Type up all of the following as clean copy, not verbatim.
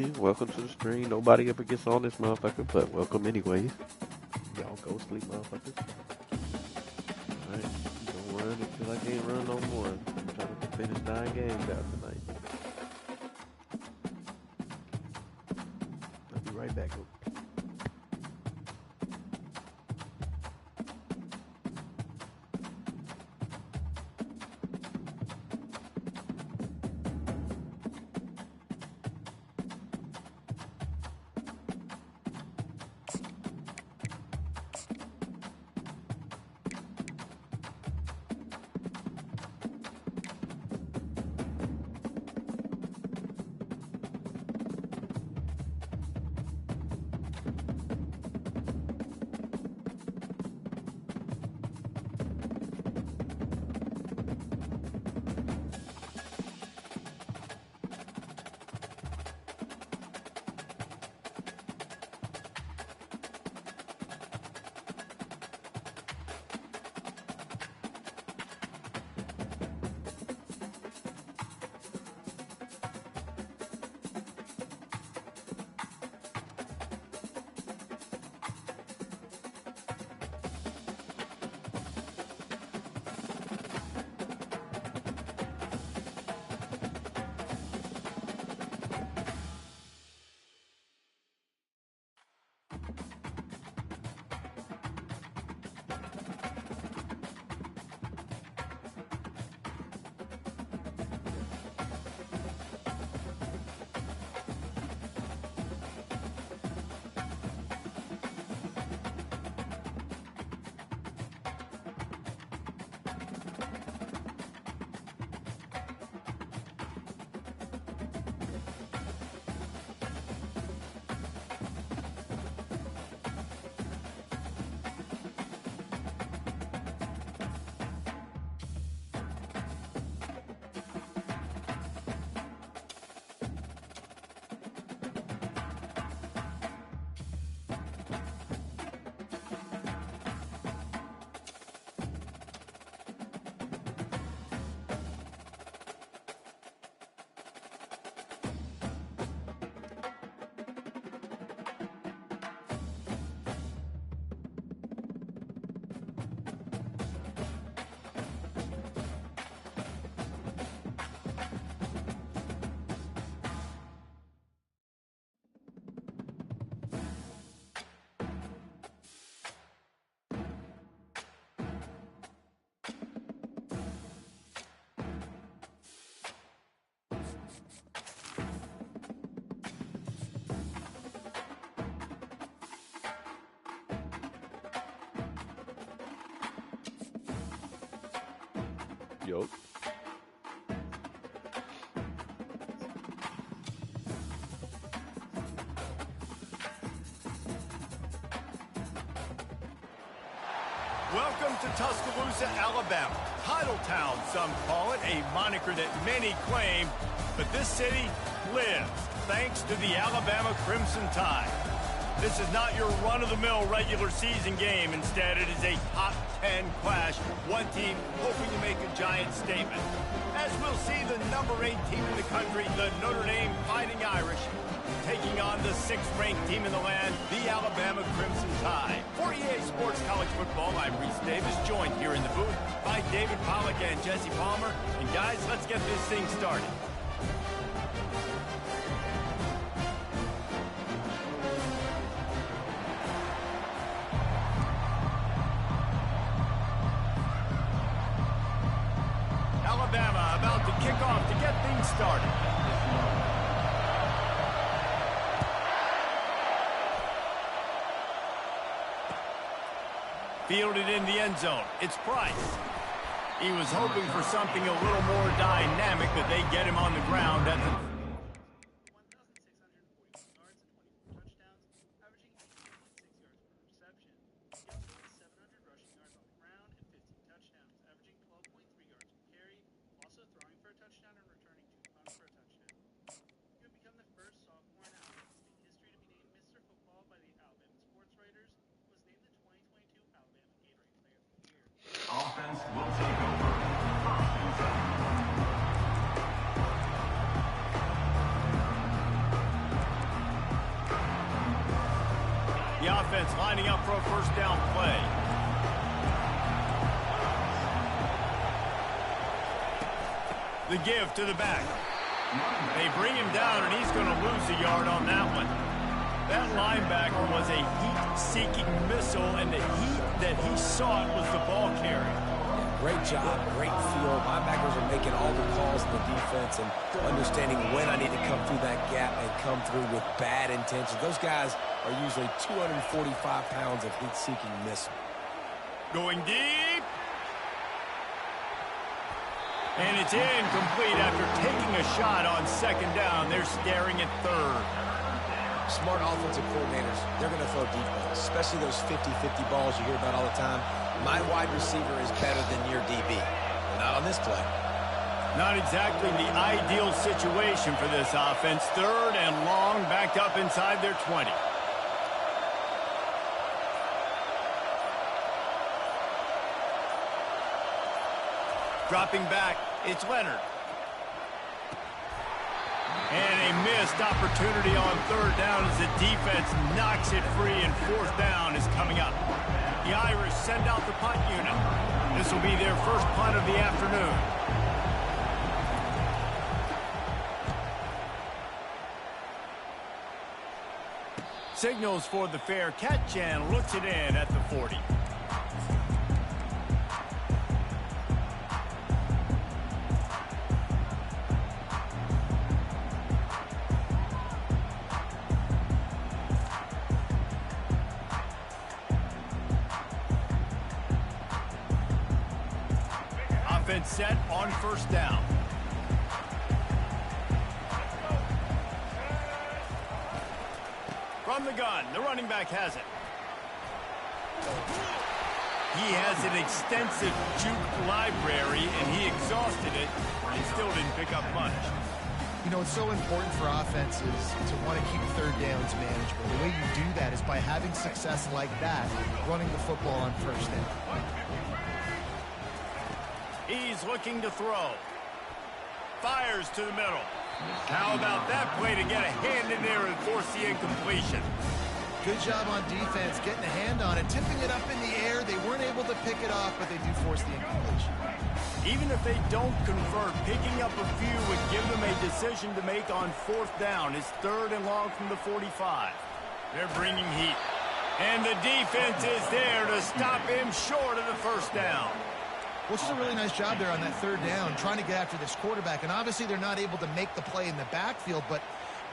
Welcome to the stream. Nobody ever gets on this motherfucker, but welcome anyways. Y'all go sleep, motherfuckers. Alright, don't run until I can't run no more. I'm trying to finish 9 games out tonight. I'll be right back. Yo. Welcome to Tuscaloosa, Alabama. Titletown, some call it, a moniker that many claim, but this city lives thanks to the Alabama Crimson Tide. This is not your run-of-the-mill regular season game. Instead, it is a top 10 clash, one team hoping to make a giant statement. As we'll see, the number 8 team in the country, the Notre Dame Fighting Irish, taking on the 6th-ranked team in the land, the Alabama Crimson Tide. For EA Sports College Football, I'm Reese Davis, joined here in the booth by David Pollack and Jesse Palmer. And guys, let's get this thing started. Alabama about to kick off to get things started. Fielded in the end zone. It's Price. He was hoping for something a little more dynamic, but they get him on the ground at the... Offense will take over. 1st and 7. offense lining up for a first down play. The give to the back. They bring him down, and he's going to lose a yard on that one. That linebacker was a heat-seeking missile, and the heat that he sought was the ball carrier. Yeah, great job, great feel. Linebackers are making all the calls in the defense and understanding when I need to come through that gap and come through with bad intentions. Those guys are usually 245 pounds of heat-seeking missile. Going deep. And it's incomplete after taking a shot on second down. They're staring at third. Smart offensive coordinators, they're going to throw deep balls, especially those 50-50 balls you hear about all the time. My wide receiver is better than your DB. Not on this play. Not exactly the ideal situation for this offense. Third and long, backed up inside their 20. Dropping back, it's Leonard. And a missed opportunity on third down as the defense knocks it free, and fourth down is coming up. The Irish send out the punt unit. This will be their first punt of the afternoon. Signals for the fair catch and looks it in at the 40. Set on first down. From the gun, the running back has it. He has an extensive juke library, and he exhausted it and still didn't pick up much. You know, it's so important for offenses to want to keep third downs manageable. The way you do that is by having success like that, running the football on first down. He's looking to throw. Fires to the middle. How about that play to get a hand in there and force the incompletion? Good job on defense, getting a hand on it, tipping it up in the air. They weren't able to pick it off, but they do force the incompletion. Even if they don't convert, picking up a few would give them a decision to make on fourth down. It's third and long from the 45. They're bringing heat. And the defense is there to stop him short of the first down. Which is a really nice job there on that third down, trying to get after this quarterback. And obviously they're not able to make the play in the backfield, but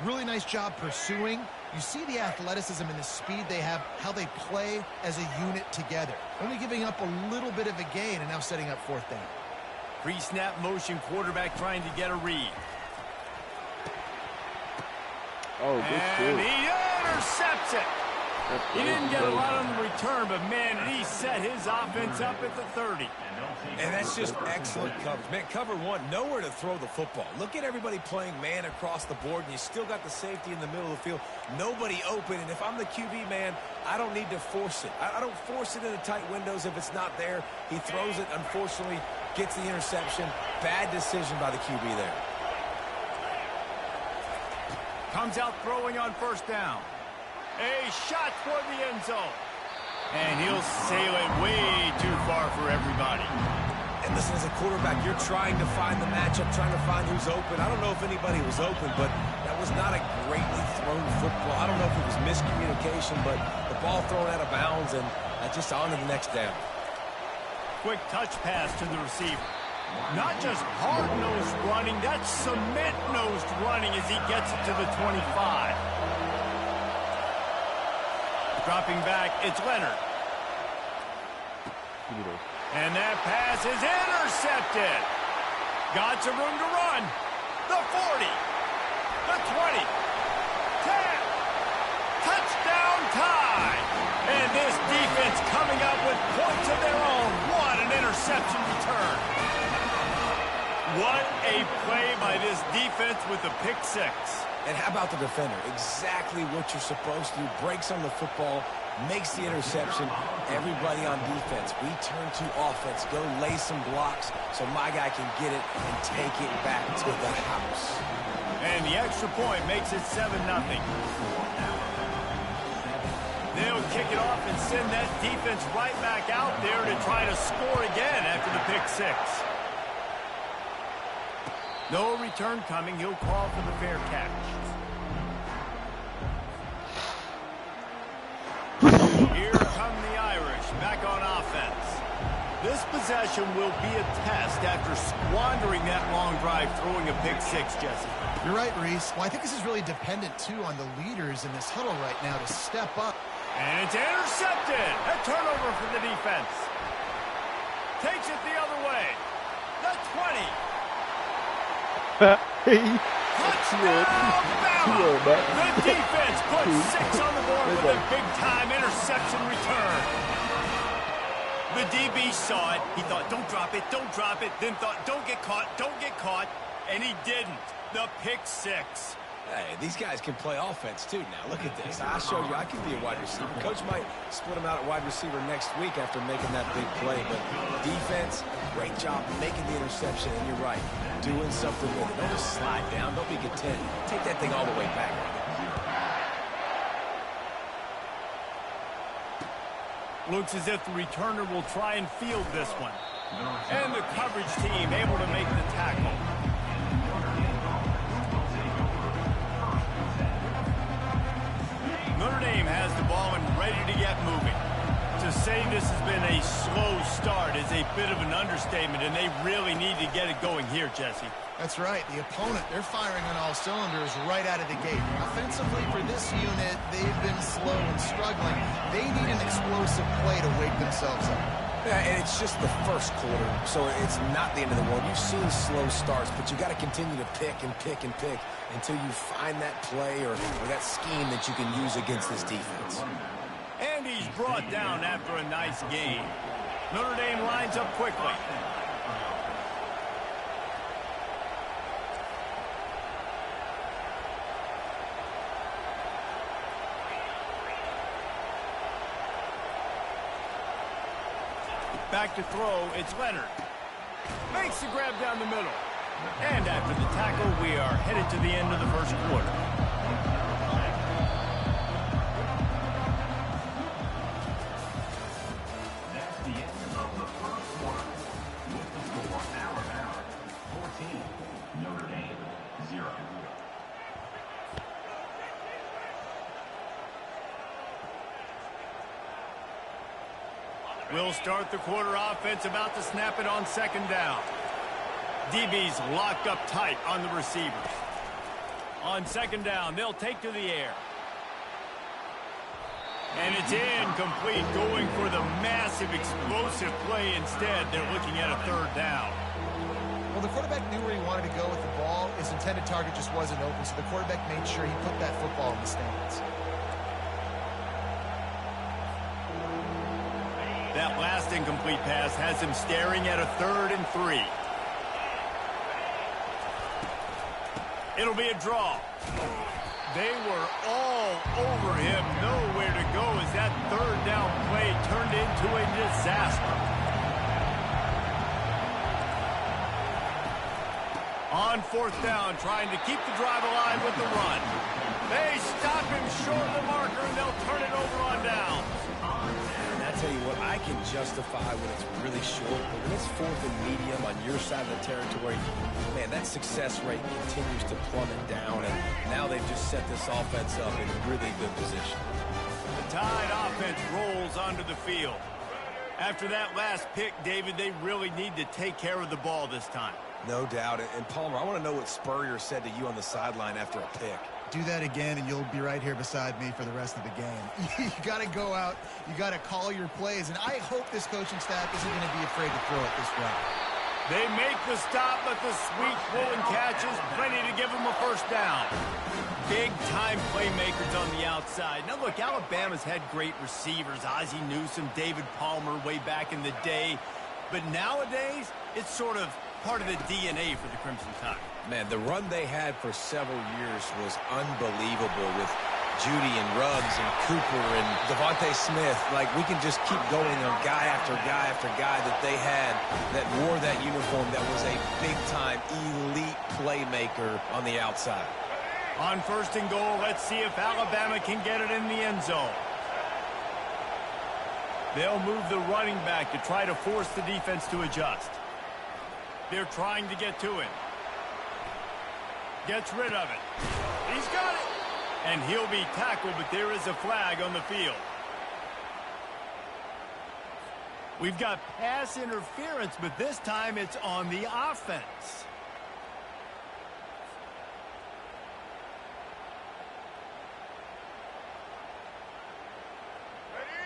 really nice job pursuing. You see the athleticism and the speed they have, how they play as a unit together. Only giving up a little bit of a gain and now setting up fourth down. Pre-snap motion, quarterback trying to get a read. Oh, good and shit. He intercepts it. He didn't get a lot on the return, but, man, he set his offense up at the 30. And that's just excellent coverage. Man, cover one, nowhere to throw the football. Look at everybody playing man across the board, and you still got the safety in the middle of the field. Nobody open, and if I'm the QB, man, I don't need to force it. I don't force it into tight windows if it's not there. He throws it, unfortunately, gets the interception. Bad decision by the QB there. Comes out throwing on first down. A shot toward the end zone. And he'll sail it way too far for everybody. And listen, as a quarterback, you're trying to find the matchup, trying to find who's open. I don't know if anybody was open, but that was not a greatly thrown football. I don't know if it was miscommunication, but the ball thrown out of bounds, and just on to the next down. Quick touch pass to the receiver. Not just hard-nosed running, that's cement-nosed running as he gets it to the 25. Dropping back, it's Leonard. And that pass is intercepted. Got some room to run. The 40. The 20. 10. Touchdown tie. And this defense coming up with points of their own. What an interception return. What a play by this defense with the pick six. And how about the defender? Exactly what you're supposed to do. Breaks on the football, makes the interception. Everybody on defense, we turn to offense. Go lay some blocks so my guy can get it and take it back to the house. And the extra point makes it 7-0. They'll kick it off and send that defense right back out there to try to score again after the pick six. No return coming. He'll call for the fair catch. Here come the Irish back on offense. This possession will be a test after squandering that long drive throwing a pick six, Jesse. You're right, Reese. Well, I think this is really dependent, too, on the leaders in this huddle right now to step up. And it's intercepted. A turnover for the defense. Takes it the other way. The 20. Touchdown, Bama. The defense puts 6 on the board with a big-time interception return. The DB saw it. He thought, don't drop it, don't drop it. Then thought, don't get caught, don't get caught. And he didn't. The pick six. Hey, these guys can play offense, too, now. Look at this. I showed you I can be a wide receiver. Coach might split him out at wide receiver next week after making that big play. But defense, great job making the interception. And you're right, doing something with it. Don't just slide down. Don't be content. Take that thing all the way back. Looks as if the returner will try and field this one. And the coverage team able to make the tackle. Notre Dame has the ball and ready to get moving. To say this has been a slow start is a bit of an understatement, and they really need to get it going here, Jesse. That's right. The opponent, they're firing on all cylinders right out of the gate. Offensively, for this unit, they've been slow and struggling. They need an explosive play to wake themselves up. Yeah, and it's just the first quarter, so it's not the end of the world. You've seen slow starts, but you got to continue to pick and pick and pick until you find that play or that scheme that you can use against this defense. And he's brought down after a nice game. Notre Dame lines up quickly. Back to throw, it's Leonard. Makes the grab down the middle. And after the tackle, we are headed to the end of the first quarter. That's the end of the first quarter. With the score, Alabama 14, Notre Dame 0. We'll start the quarter offense, about to snap it on second down. DB's locked up tight on the receivers. On second down, they'll take to the air. And it's incomplete, going for the massive explosive play instead. They're looking at a third down. Well, the quarterback knew where he wanted to go with the ball. His intended target just wasn't open, so the quarterback made sure he put that football in the stands. That last incomplete pass has him staring at a 3rd and 3. It'll be a draw. They were all over him. Nowhere to go as that 3rd down play turned into a disaster. On 4th down, trying to keep the drive alive with the run. They stop him short of the marker, and they'll turn it over on down. I tell you what, I can justify when it's really short, but when it's 4th and medium on your side of the territory, man, that success rate continues to plummet down, and now they've just set this offense up in really good position. The Tide offense rolls onto the field. After that last pick, David, they really need to take care of the ball this time. No doubt. And Palmer, I want to know what Spurrier said to you on the sideline after a pick. Do that again, and you'll be right here beside me for the rest of the game. You got to go out. You got to call your plays, and I hope this coaching staff isn't going to be afraid to throw it this way. They make the stop, but the sweet pulling catches, plenty to give them a first down. Big-time playmakers on the outside. Now, look, Alabama's had great receivers, Ozzie Newsome, David Palmer way back in the day. But nowadays, it's sort of part of the DNA for the Crimson Tide. Man, the run they had for several years was unbelievable with Judy and Ruggs and Cooper and Devontae Smith. Like, we can just keep going on guy after guy after guy that they had that wore that uniform that was a big-time elite playmaker on the outside. On 1st and goal, let's see if Alabama can get it in the end zone. They'll move the running back to try to force the defense to adjust. They're trying to get to it. Gets rid of it. He's got it. And he'll be tackled, but there is a flag on the field. We've got pass interference, but this time it's on the offense.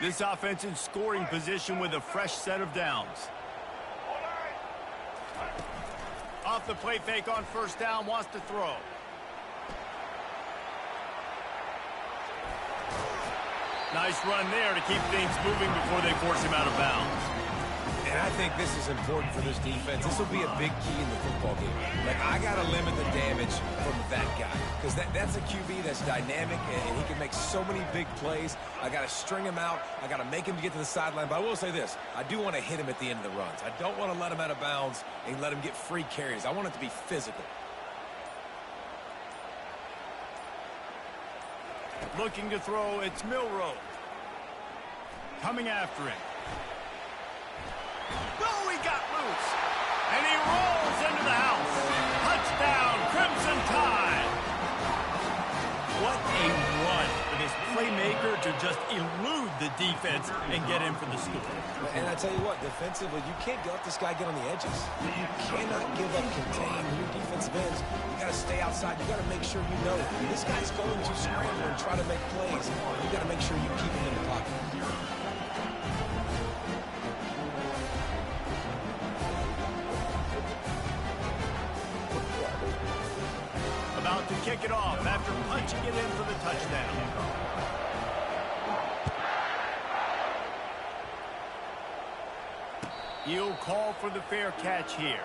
This offense in scoring position with a fresh set of downs. Off the play fake on first down, wants to throw. Nice run there to keep things moving before they force him out of bounds. And I think this is important for this defense. This will be a big key in the football game. Like, I got to limit the damage from that guy. Because that's a QB that's dynamic, and he can make so many big plays. I got to string him out. I got to make him get to the sideline. But I will say this. I do want to hit him at the end of the runs. I don't want to let him out of bounds and let him get free carries. I want it to be physical. Looking to throw, it's Milroe. Coming after him. Oh, he got loose. And he rolls into the house. Touchdown, Crimson Tide. What a run for this playmaker to just elude the defense and get in for the score. And I tell you what, defensively, you can't let this guy get on the edges. You cannot give up contain your defensive ends. You got to stay outside. You got to make sure you know this guy's going to scramble and try to make plays. You got to make sure you keep him in the pocket. About to kick it off after punching it in for the touchdown. He'll call for the fair catch here.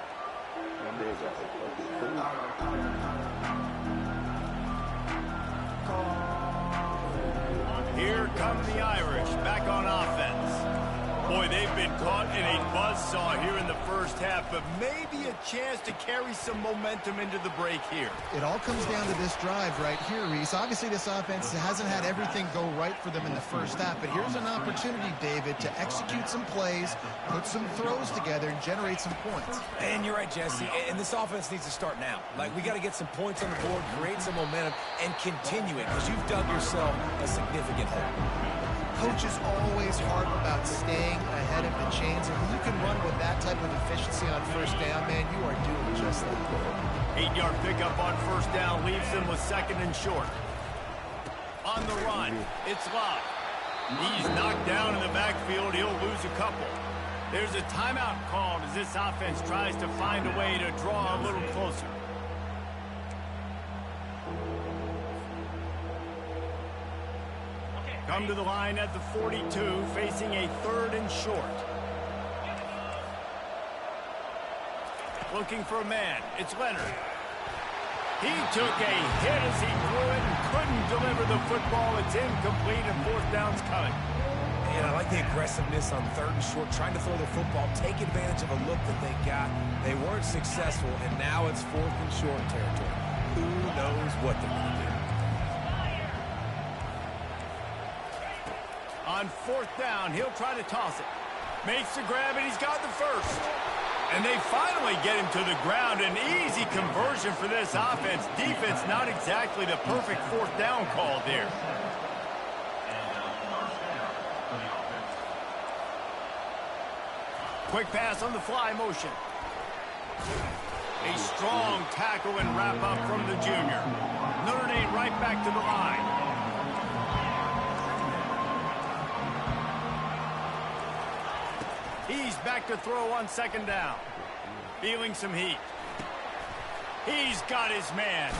Here come the Irish back on offense. Boy, they've been caught in a buzzsaw here in the first half, but maybe a chance to carry some momentum into the break here. It all comes down to this drive right here, Reese. Obviously, this offense hasn't had everything go right for them in the first half, but here's an opportunity, David, to execute some plays, put some throws together, and generate some points. And you're right, Jesse, and this offense needs to start now. Like, we got to get some points on the board, create some momentum, and continue it, because you've dug yourself a significant hole. Coach is always hard about staying ahead of the chains, and when you can run with that type of efficiency on first down, man, you are doing just that. 8-yard pickup on first down leaves them with second and short. On the run, it's Love. He's knocked down in the backfield. He'll lose a couple. There's a timeout called as this offense tries to find a way to draw a little closer. Come to the line at the 42, facing a third and short. Looking for a man. It's Leonard. He took a hit as he threw it and couldn't deliver the football. It's incomplete and fourth down's coming. And I like the aggressiveness on third and short, trying to throw the football, take advantage of a look that they got. They weren't successful, and now it's fourth and short territory. Who knows what they're going to do? On fourth down, he'll try to toss it. Makes the grab, and he's got the first. And they finally get him to the ground. An easy conversion for this offense. Defense not exactly the perfect fourth down call there. Quick pass on the fly motion. A strong tackle and wrap up from the junior. Notre Dame right back to the line. He's back to throw on second down. Feeling some heat. He's got his man.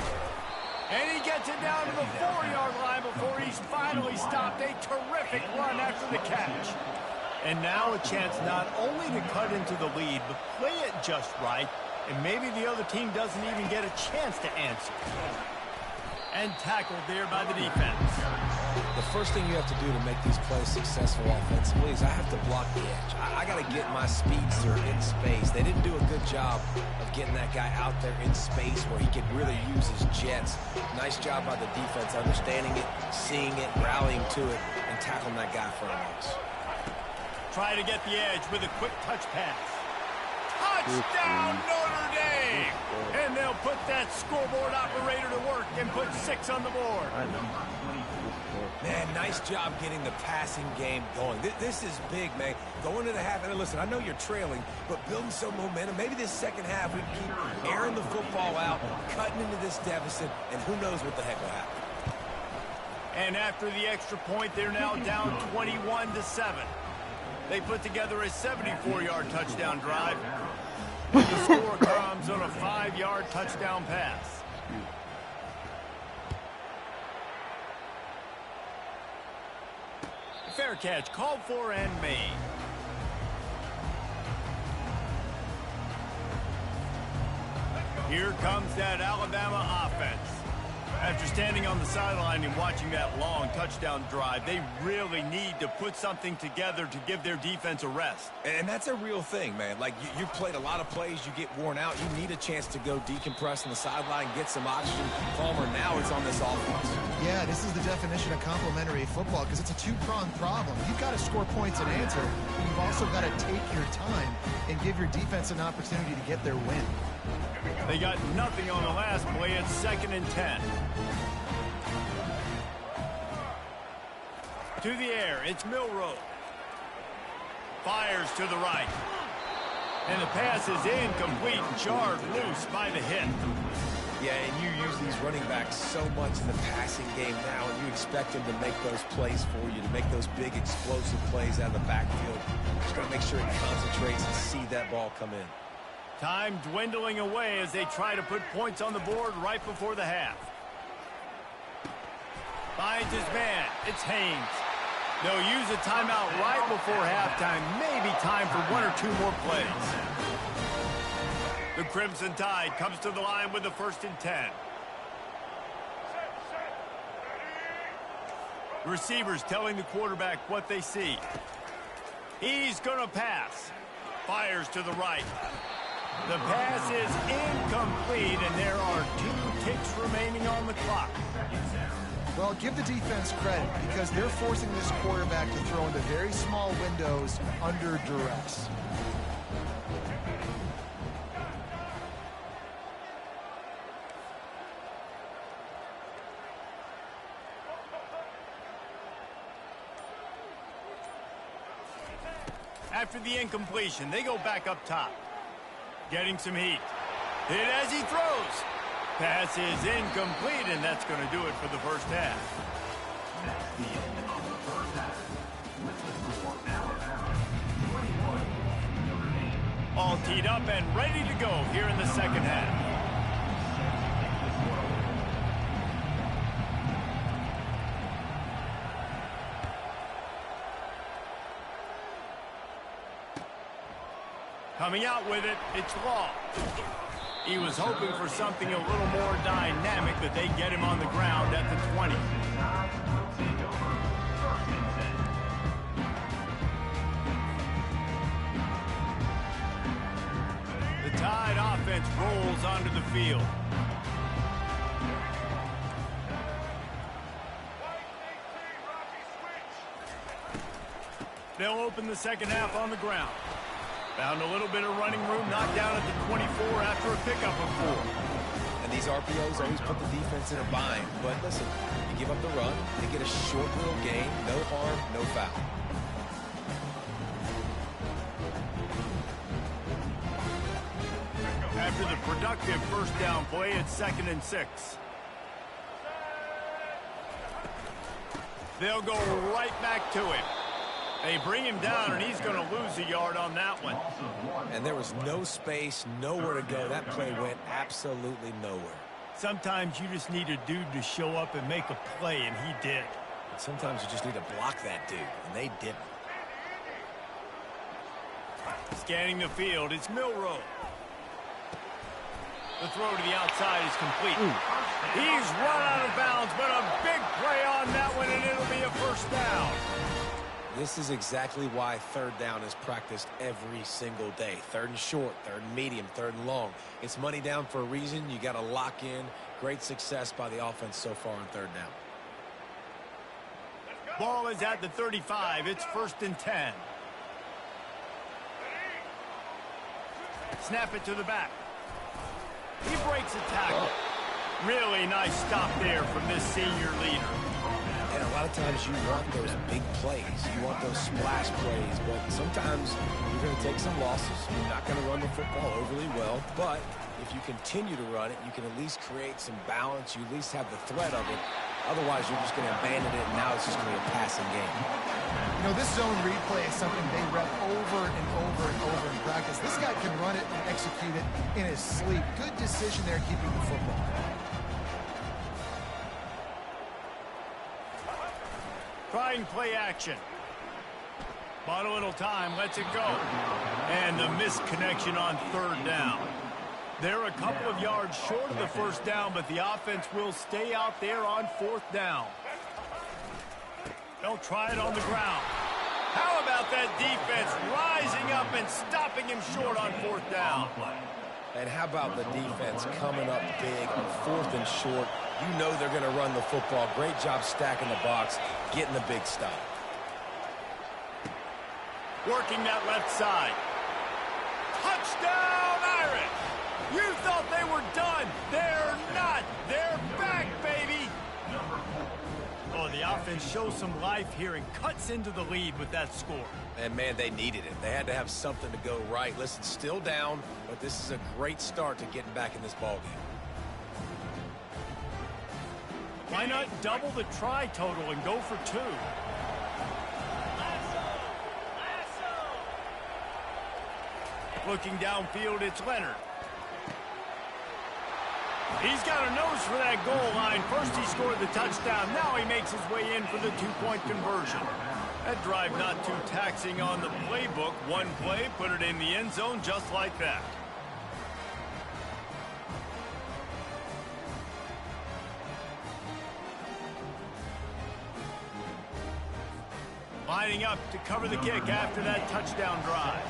And he gets it down to the 4-yard line before he's finally stopped. A terrific run after the catch. And now a chance not only to cut into the lead, but play it just right. And maybe the other team doesn't even get a chance to answer. And tackled there by the defense. The first thing you have to do to make these plays successful offensively is I have to block the edge. I got to get my speedster in space. They didn't do a good job of getting that guy out there in space where he could really use his jets. Nice job by the defense understanding it, seeing it, rallying to it, and tackling that guy for a loss. try to get the edge with a quick touch pass. Touchdown, Notre Dame! And they'll put that scoreboard operator to work and put 6 on the board. Man, nice job getting the passing game going. This is big, man. Going to the half, and listen, I know you're trailing, but building some momentum. Maybe this second half we keep airing the football out, cutting into this deficit, and who knows what the heck will happen. And after the extra point, they're now down 21-7. They put together a 74-yard touchdown drive. The score comes on a 5-yard touchdown pass. Fair catch called for and made. Here comes that Alabama offense. After standing on the sideline and watching that long touchdown drive, they really need to put something together to give their defense a rest. And that's a real thing, man. Like, you played a lot of plays, you get worn out, you need a chance to go decompress on the sideline, get some oxygen. Palmer, now it's on this offense. Yeah, this is the definition of complementary football because it's a two-pronged problem. You've got to score points and answer, but you've also got to take your time and give your defense an opportunity to get their win. They got nothing on the last play. It's 2nd and 10. To the air, it's Milroe. Fires to the right. And the pass is incomplete, jarred loose by the hit. Yeah, and you use these running backs so much in the passing game now, and you expect them to make those plays for you, to make those big explosive plays out of the backfield. Just got to make sure he concentrates and see that ball come in. Time dwindling away as they try to put points on the board right before the half. Finds his man. It's Haynes. They'll use a timeout right before halftime. Maybe time for 1 or 2 more plays. The Crimson Tide comes to the line with the 1st and 10. Receivers telling the quarterback what they see. He's going to pass. Fires to the right. The pass is incomplete, and there are 2 ticks remaining on the clock. Well, give the defense credit because they're forcing this quarterback to throw into very small windows under duress. After the incompletion, they go back up top. Getting some heat. Hit as he throws. Pass is incomplete, and that's going to do it for the first half. That's the end of the first half. With the score, Alabama 21, Notre Dame. All teed up and ready to go here in the second half. Coming out with it, it's Law. He was hoping for something a little more dynamic, but they get him on the ground at the 20. The Tide offense rolls onto the field. They'll open the second half on the ground. Found a little bit of running room, knocked down at the 24 after a pickup of 4. And these RPOs always put the defense in a bind. But listen, you give up the run, they get a short little gain, no harm, no foul. After the productive first down play, it's 2nd and 6. They'll go right back to him. They bring him down, and he's going to lose a yard on that one. And there was no space, nowhere to go. That play went absolutely nowhere. Sometimes you just need a dude to show up and make a play, and he did. And sometimes you just need to block that dude, and they didn't. Scanning the field, it's Milroe. The throw to the outside is complete. He's run out of bounds, but a big play on that one, and it'll be a first down. This is exactly why 3rd down is practiced every single day. 3rd and short, 3rd and medium, 3rd and long. It's money down for a reason. You got to lock in. Great success by the offense so far on 3rd down. Ball is at the 35. It's 1st and 10. Snap it to the back. He breaks a tackle. Really nice stop there from this senior leader. And a lot of times you want those big plays. You want those splash plays. But sometimes you're going to take some losses. You're not going to run the football overly well. But if you continue to run it, you can at least create some balance. You at least have the threat of it. Otherwise, you're just going to abandon it, and now it's just going to be a passing game. You know, this zone replay is something they rep over and over and over in practice. This guy can run it and execute it in his sleep. Good decision there keeping the football. Trying play action. Bought a little time, lets it go. And the misconnection on third down. They're a couple of yards short of the first down, but the offense will stay out there on fourth down. They'll try it on the ground. How about that defense rising up and stopping him short on fourth down? And how about the defense coming up big on fourth and short? You know they're going to run the football. Great job stacking the box, getting the big stop. Working that left side. Touchdown, Irish! You thought they were done. They're not. They're back, baby. Oh, the offense shows some life here and cuts into the lead with that score. And, man, they needed it. They had to have something to go right. Listen, still down, but this is a great start to getting back in this ballgame. Why not double the try total and go for two? Looking downfield, it's Leonard. He's got a nose for that goal line. First he scored the touchdown. Now he makes his way in for the two-point conversion. That drive not too taxing on the playbook. One play, put it in the end zone just like that. Lining up to cover the kick after that touchdown drive.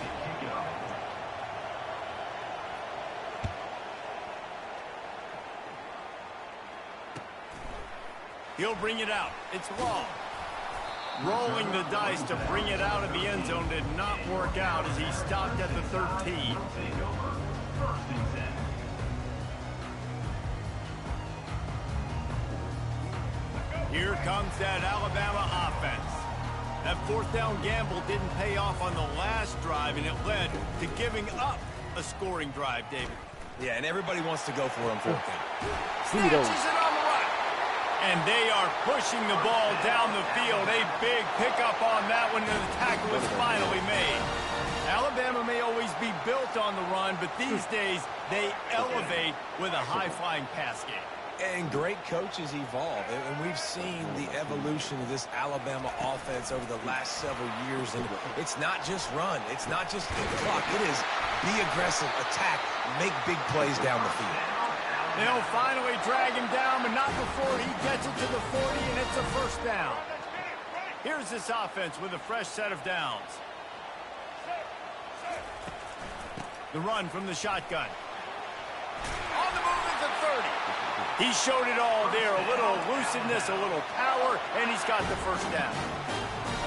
He'll bring it out. It's long. Rolling the dice to bring it out of the end zone did not work out as he stopped at the 13. Here comes that Alabama offense. That fourth down gamble didn't pay off on the last drive, and it led to giving up a scoring drive, David. Yeah, and everybody wants to go for it on fourth down. Snatches it on the right. And they are pushing the ball down the field. A big pickup on that one, and the tackle is finally made. Alabama may always be built on the run, but these days they elevate with a high-flying pass game. And great coaches evolve, and we've seen the evolution of this Alabama offense over the last several years, and it's not just run, it's not just hit the clock, it is be aggressive, attack, make big plays down the field. They'll finally drag him down, but not before he gets it to the 40, and it's a first down. Here's this offense with a fresh set of downs. The run from the shotgun. On the move at the 30. He showed it all there, a little elusiveness, a little power, and he's got the first down.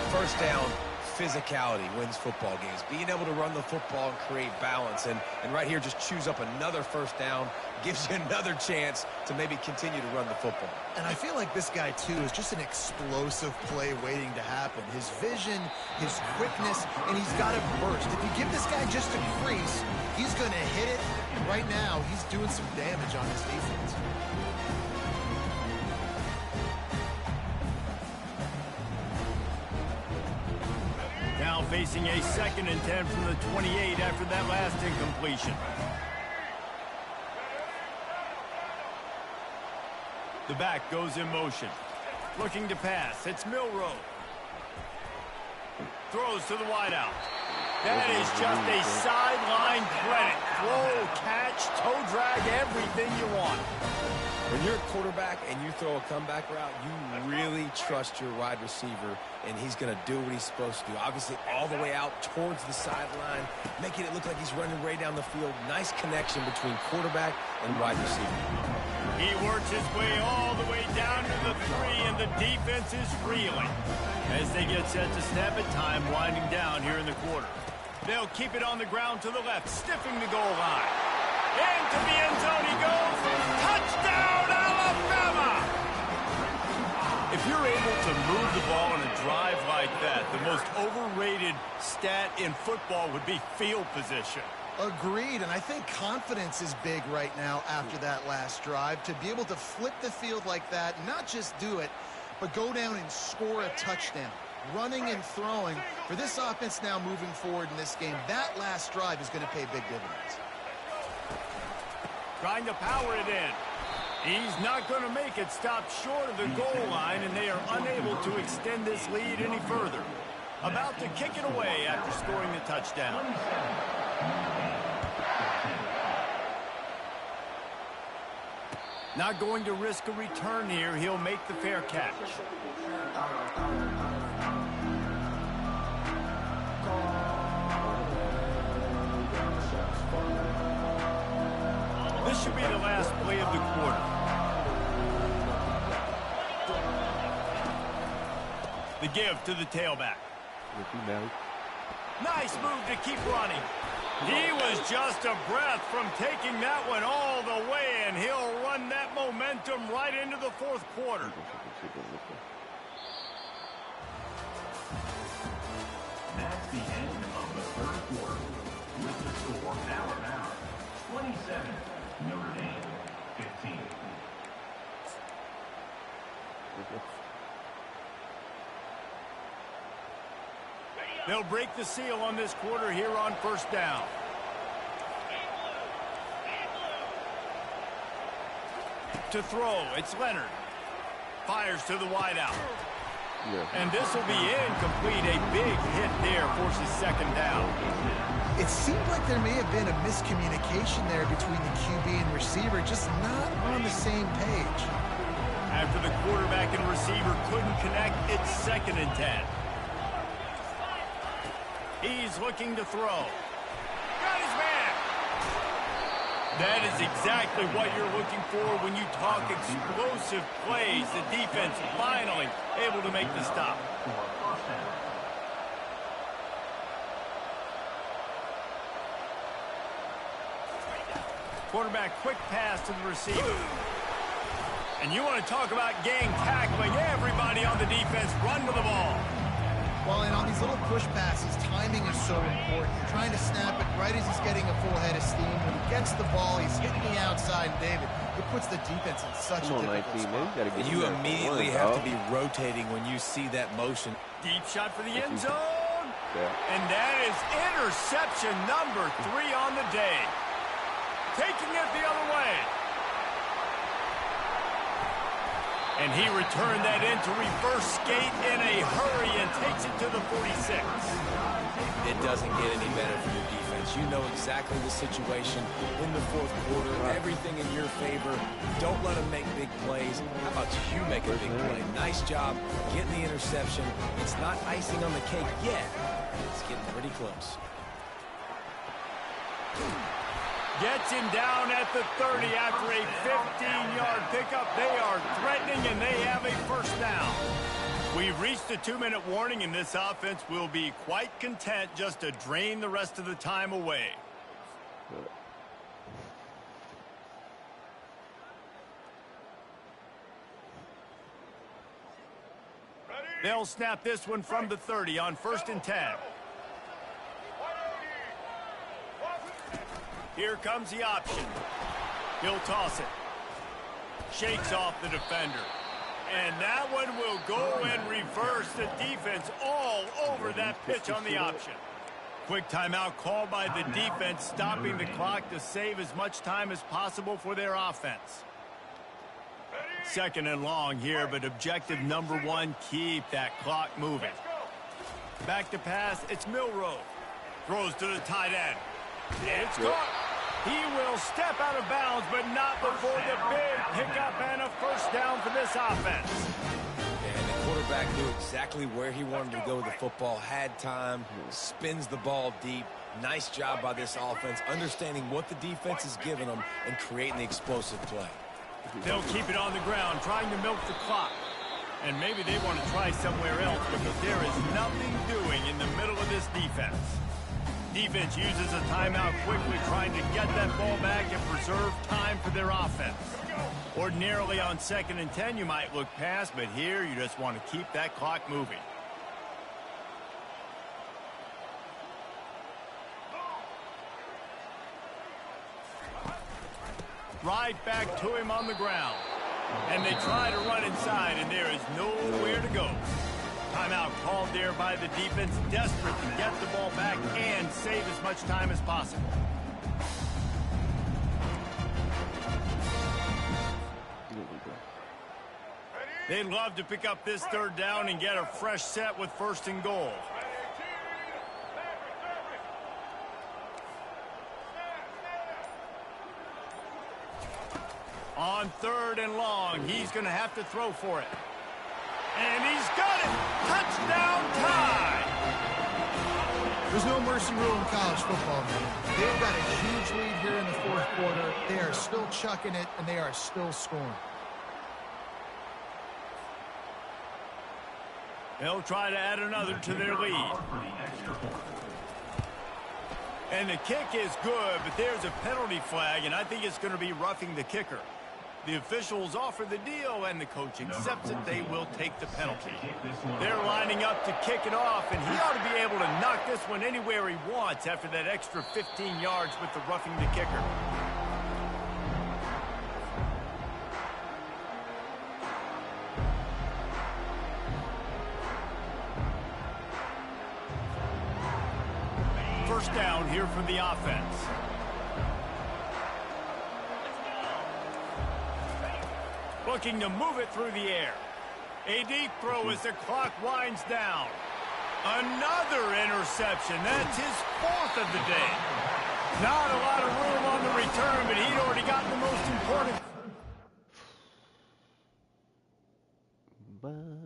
First down, physicality wins football games. Being able to run the football and create balance, and right here just choose up another first down, gives you another chance to maybe continue to run the football. And I feel like this guy, too, is just an explosive play waiting to happen. His vision, his quickness, and he's got to burst. If you give this guy just a crease, he's going to hit it. And right now, he's doing some damage on his defense. Now facing a 2nd and 10 from the 28 after that last incompletion. The back goes in motion. Looking to pass. It's Milroe. Throws to the wideout. That is just a sideline credit. Throw, catch, toe drag, everything you want. When you're a quarterback and you throw a comeback route, you really trust your wide receiver, and he's going to do what he's supposed to do. Obviously, all the way out towards the sideline, making it look like he's running right down the field. Nice connection between quarterback and wide receiver. He works his way all the way down to the 3, and the defense is reeling as they get set to snap it. Time winding down here in the quarter. They'll keep it on the ground to the left, stiffing the goal line. Into the end zone he goes. Touchdown, Alabama! If you're able to move the ball in a drive like that, the most overrated stat in football would be field position. Agreed, and I think confidence is big right now after that last drive. To be able to flip the field like that, not just do it, but go down and score a touchdown. Running and throwing, for this offense now moving forward in this game, that last drive is going to pay big dividends. Trying to power it in. He's not going to make it. Stop short of the goal line, and they are unable to extend this lead any further. About to kick it away after scoring the touchdown. Not going to risk a return here. He'll make the fair catch. This should be the last play of the quarter. The give to the tailback. Nice move to keep running. He was just a breath from taking that one all the way, and he'll run that momentum right into the fourth quarter. That's the end of the third quarter. With the score, Alabama 27, Notre Dame 15. They'll break the seal on this quarter here on first down. To throw, it's Leonard. Fires to the wideout. And this will be incomplete. A big hit there forces second down. It seemed like there may have been a miscommunication there between the QB and receiver, just not on the same page. After the quarterback and receiver couldn't connect, it's 2nd and 10. He's looking to throw. Got his man. That is exactly what you're looking for when you talk explosive plays. The defense finally able to make the stop. Quarterback quick pass to the receiver. And you want to talk about gang tackling. Everybody on the defense run to the ball. Well, and on these little push passes, timing is so important. You're trying to snap it right as he's getting a full head of steam. When he gets the ball, he's hitting the outside, David. It puts the defense in such a difficult spot. And you immediately have to be rotating when you see that motion. Deep shot for the end zone. And that is interception number 3 on the day. Taking it the other way. And he returned that into reverse skate in a hurry and takes it to the 46. It doesn't get any better for your defense. You know exactly the situation in the fourth quarter. Everything in your favor. Don't let them make big plays. How about you make a big play? Nice job getting the interception. It's not icing on the cake yet. It's getting pretty close. Gets him down at the 30 after a 15-yard pickup. They are threatening, and they have a first down. We've reached a 2-minute warning, and this offense will be quite content just to drain the rest of the time away. They'll snap this one from the 30 on 1st and 10. Here comes the option. He'll toss it. Shakes off the defender. And that one will go and reverse. The defense all over that pitch on the option. Quick timeout called by the defense, stopping the clock to save as much time as possible for their offense. 2nd and long here, but objective number 1, keep that clock moving. Back to pass, it's Milroe. Throws to the tight end. It's caught. He will step out of bounds, but not before the big pickup and a first down for this offense. And the quarterback knew exactly where he wanted to go with the football, had time, spins the ball deep. Nice job by this offense, understanding what the defense is giving them and creating the explosive play. They'll keep it on the ground, trying to milk the clock. And maybe they want to try somewhere else because there is nothing doing in the middle of this defense. Defense uses a timeout quickly, trying to get that ball back and preserve time for their offense. Ordinarily on 2nd and 10, you might look past, but here you just want to keep that clock moving. Right back to him on the ground. And they try to run inside, and there is nowhere to go. Timeout called there by the defense, desperate to get the ball back and save as much time as possible. They'd love to pick up this 3rd down and get a fresh set with 1st and goal. On 3rd and long, he's going to have to throw for it. And he's got it! Touchdown tie! There's no mercy rule in college football, man. They've got a huge lead here in the 4th quarter. They are still chucking it, and they are still scoring. They'll try to add another to their lead. And the kick is good, but there's a penalty flag, and I think it's going to be roughing the kicker. The officials offer the deal, and the coach accepts it. They will take the penalty. They're lining up to kick it off, and he ought to be able to knock this one anywhere he wants after that extra 15 yards with the roughing the kicker. First down here for the offense. Looking to move it through the air. A deep throw as the clock winds down. Another interception. That's his 4th of the day. Not a lot of room on the return, but he'd already gotten the most important. Bye.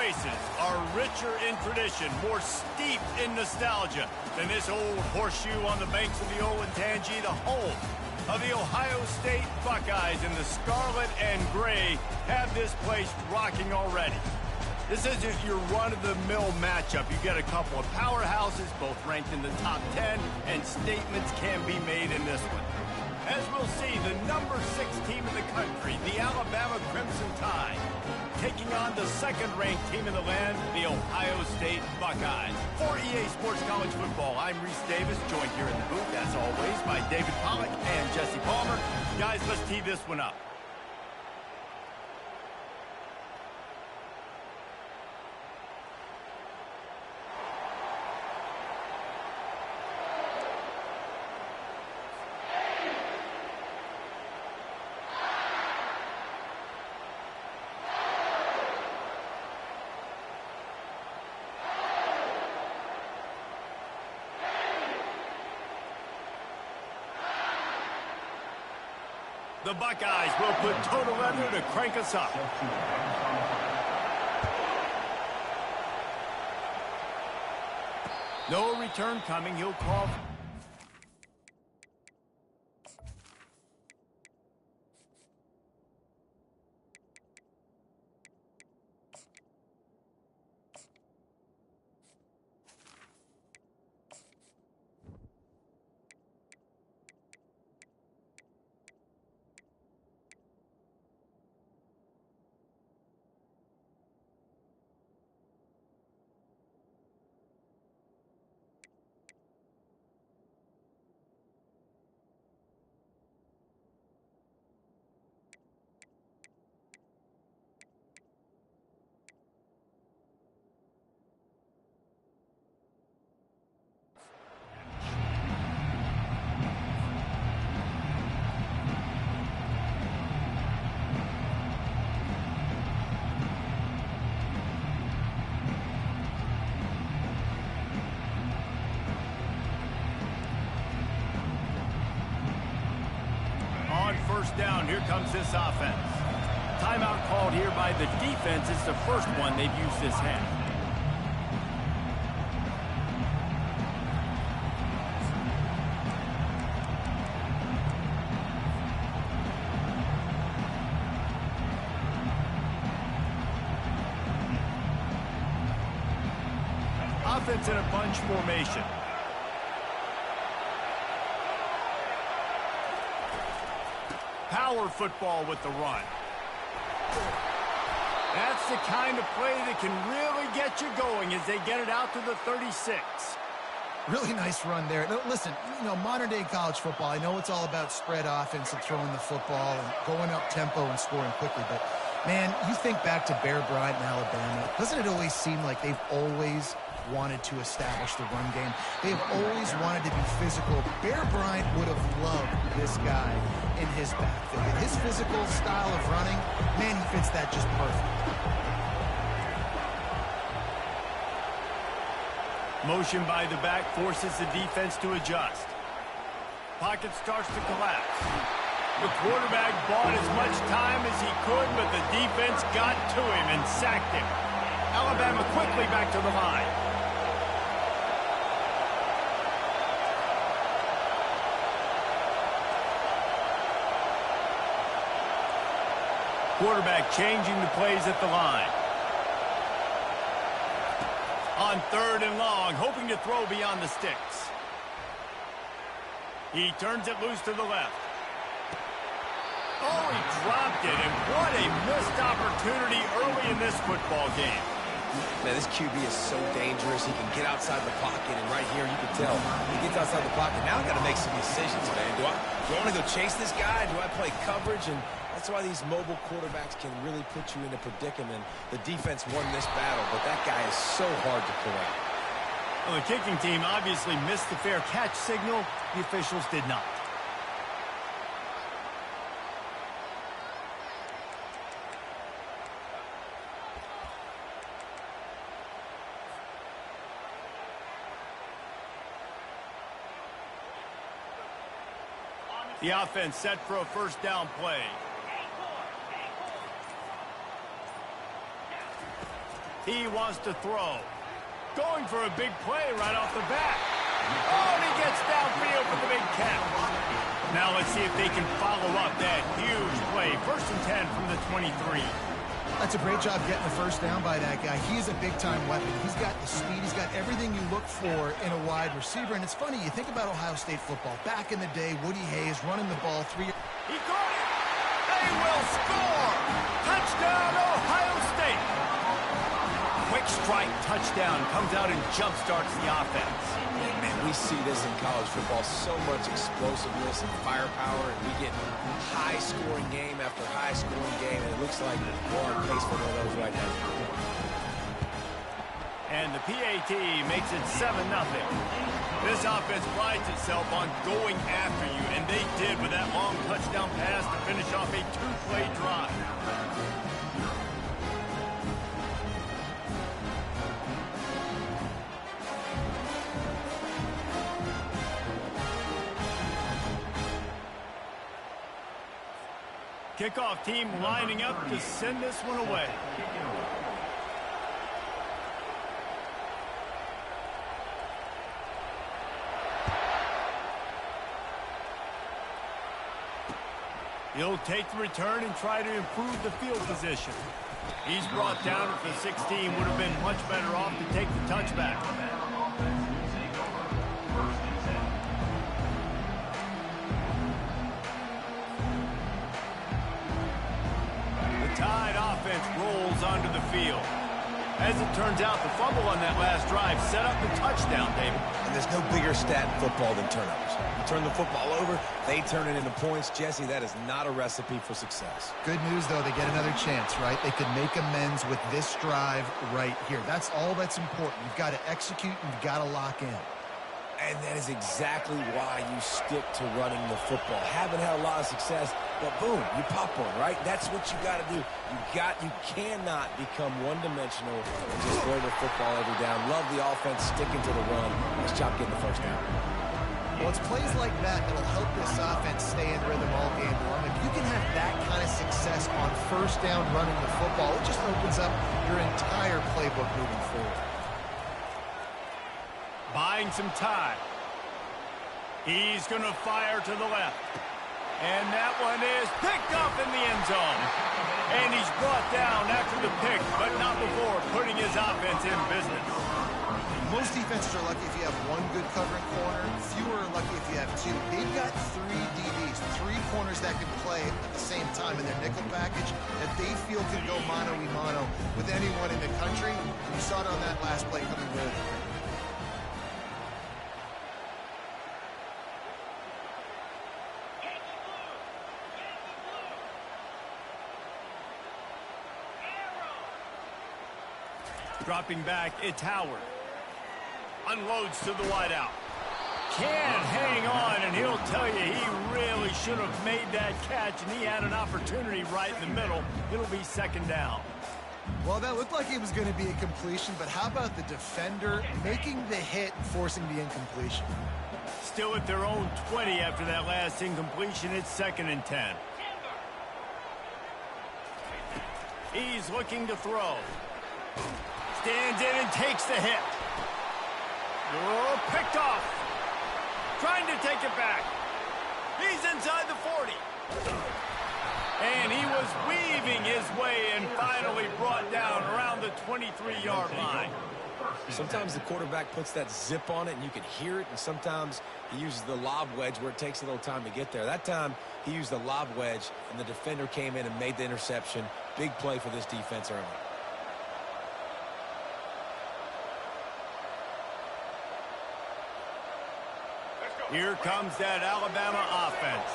places are richer in tradition, more steeped in nostalgia than this old horseshoe on the banks of the old Ncaa, the home of the Ohio State Buckeyes, and the scarlet and gray have this place rocking already. This isn't your run-of-the-mill matchup. You get a couple of powerhouses, both ranked in the top 10, and statements can be made in this one. As we'll see, the number 6 team in the country, the Alabama Crimson Tide, taking on the second-ranked team in the land, the Ohio State Buckeyes. For EA Sports College Football, I'm Reese Davis, joined here in the booth, as always, by David Pollack and Jesse Palmer. Guys, let's tee this one up. The Buckeyes will put total leather to crank us up. No return coming. He'll call. First down, here comes this offense. Timeout called here by the defense. It's the first one they've used this half. Offense in a bunch formation. Power football with the run. That's the kind of play that can really get you going as they get it out to the 36. Really nice run there. Now, listen, you know, modern-day college football, I know it's all about spread offense and throwing the football and going up tempo and scoring quickly, but, man, you think back to Bear Bryant in Alabama, doesn't it always seem like they've always wanted to establish the run game? They've always wanted to be physical. Bear Bryant would have loved this guy in his backfield. His physical style of running, man, he fits that just perfect. Motion by the back forces the defense to adjust. Pocket starts to collapse. The quarterback bought as much time as he could, but the defense got to him and sacked him. Alabama quickly back to the line. Quarterback changing the plays at the line. On 3rd and long, hoping to throw beyond the sticks. He turns it loose to the left. Oh, he dropped it, and what a missed opportunity early in this football game. Man, this QB is so dangerous. He can get outside the pocket, and right here you can tell he gets outside the pocket. Now I got to make some decisions, man. Do I want to go chase this guy? Do I play coverage? And that's why these mobile quarterbacks can really put you in a predicament. The defense won this battle, but that guy is so hard to corral. Well, the kicking team obviously missed the fair catch signal. The officials did not. The offense set for a first down play. He wants to throw. Going for a big play right off the bat. Oh, and he gets downfield for the big catch. Now let's see if they can follow up that huge play. 1st and 10 from the 23. That's a great job getting the first down by that guy. He's a big-time weapon. He's got the speed. He's got everything you look for in a wide receiver. And it's funny, you think about Ohio State football. Back in the day, Woody Hayes running the ball 3. He caught it. They will score. Touchdown, Ohio State. Quick strike touchdown comes out and jump-starts the offense. Yeah, man, we see this in college football, so much explosiveness and firepower, and we get high-scoring game after high-scoring game, and it looks like we're on pace for one of those right now. And the PAT makes it 7-0. This offense prides itself on going after you, and they did with that long touchdown pass to finish off a 2-play drive. Kickoff team lining up to send this one away. He'll take the return and try to improve the field position. He's brought down at the 16. Would have been much better off to take the touchback. Tide offense rolls onto the field. As it turns out, the fumble on that last drive set up the touchdown, David. And there's no bigger stat in football than turnovers. You turn the football over, they turn it into points. Jesse, that is not a recipe for success. Good news, though, they get another chance, right? They could make amends with this drive right here. That's all that's important. You've got to execute and you've got to lock in. And that is exactly why you stick to running the football. Haven't had a lot of success, but boom, you pop one, right? That's what you got to do. You cannot become one-dimensional and just throw the football every down. Love the offense sticking to the run. Nice job getting the first down. Well, it's plays like that that'll help this offense stay in rhythm all game long. If you can have that kind of success on first down running the football, it just opens up your entire playbook moving forward. Buying some time. He's going to fire to the left. And that one is picked up in the end zone. And he's brought down after the pick, but not before putting his offense in business. Most defenses are lucky if you have one good covering corner. Fewer are lucky if you have two. They've got 3 DBs, 3 corners that can play at the same time in their nickel package that they feel can go mano-a-mano with anyone in the country. You saw it on that last play coming with it. Dropping back, it's Howard. Unloads to the wideout. Can't hang on, and he'll tell you he really should have made that catch, and he had an opportunity right in the middle. It'll be 2nd down. Well, that looked like it was going to be a completion, but how about the defender making the hit and forcing the incompletion? Still at their own 20 after that last incompletion. It's 2nd and 10. He's looking to throw. Stands in and takes the hit. Oh, picked off. Trying to take it back. He's inside the 40. And he was weaving his way and finally brought down around the 23-yard line. Sometimes the quarterback puts that zip on it and you can hear it, and sometimes he uses the lob wedge where it takes a little time to get there. That time he used the lob wedge and the defender came in and made the interception. Big play for this defense early. Here comes that Alabama offense.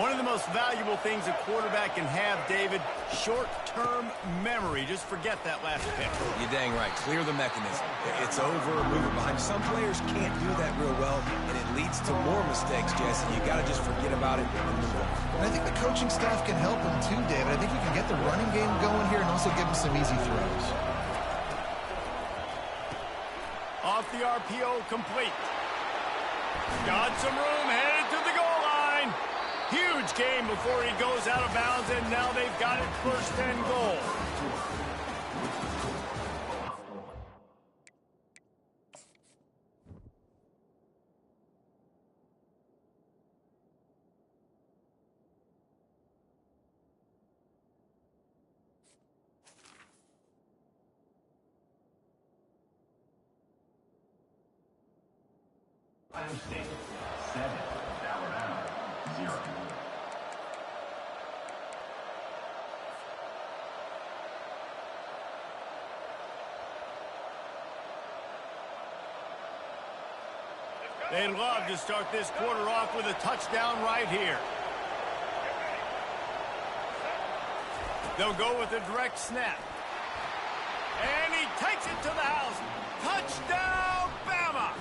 One of the most valuable things a quarterback can have, David, short-term memory. Just forget that last pick. You're dang right. Clear the mechanism. It's over, move it behind. Some players can't do that real well, and it leads to more mistakes, Jesse. You got to just forget about it and move on. And I think the coaching staff can help him too, David. I think you can get the running game going here and also give him some easy throws. Off the RPO, complete. Got some room, headed to the goal line. Huge game before he goes out of bounds, and now they've got it 1st and goal. Ohio State 7, Alabama 0. They'd love to start this quarter off with a touchdown right here. They'll go with a direct snap. And he takes it to the house. Touchdown, Bama!